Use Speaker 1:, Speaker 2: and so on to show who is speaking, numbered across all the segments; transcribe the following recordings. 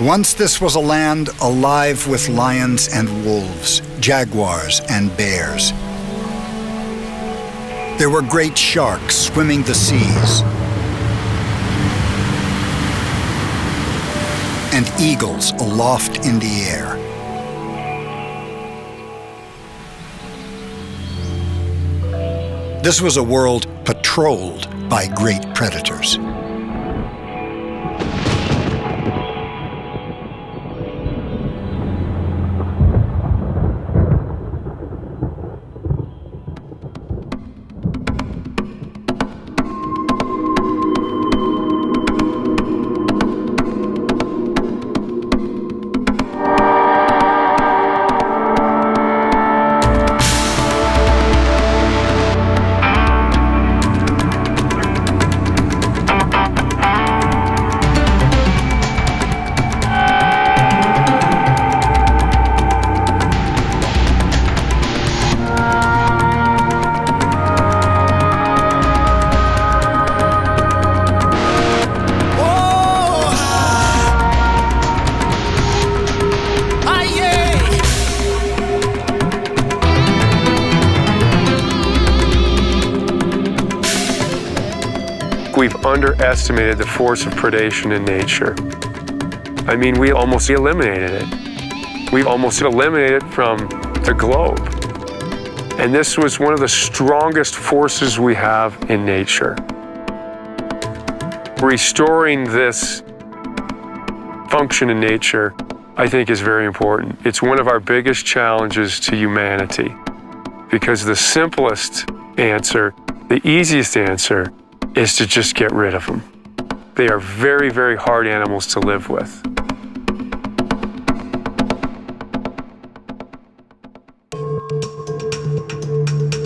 Speaker 1: Once this was a land alive with lions and wolves, jaguars and bears. There were great sharks swimming the seas, and eagles aloft in the air. This was a world patrolled by great predators.
Speaker 2: We've underestimated the force of predation in nature. I mean, we almost eliminated it. We almost eliminated it from the globe. And this was one of the strongest forces we have in nature. Restoring this function in nature, I think, is very important. It's one of our biggest challenges to humanity, because the simplest answer, the easiest answer, is to just get rid of them. They are very, very hard animals to live with.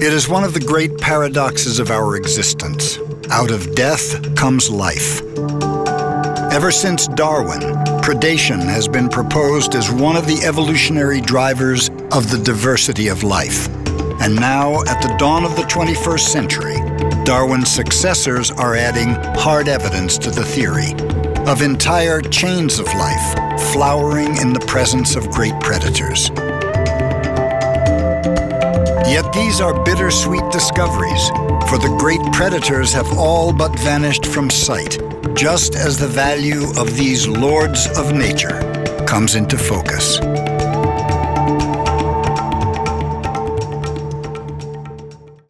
Speaker 1: It is one of the great paradoxes of our existence. Out of death comes life. Ever since Darwin, predation has been proposed as one of the evolutionary drivers of the diversity of life. And now, at the dawn of the 21st century, Darwin's successors are adding hard evidence to the theory of entire chains of life flowering in the presence of great predators. Yet these are bittersweet discoveries, for the great predators have all but vanished from sight, just as the value of these lords of nature comes into focus.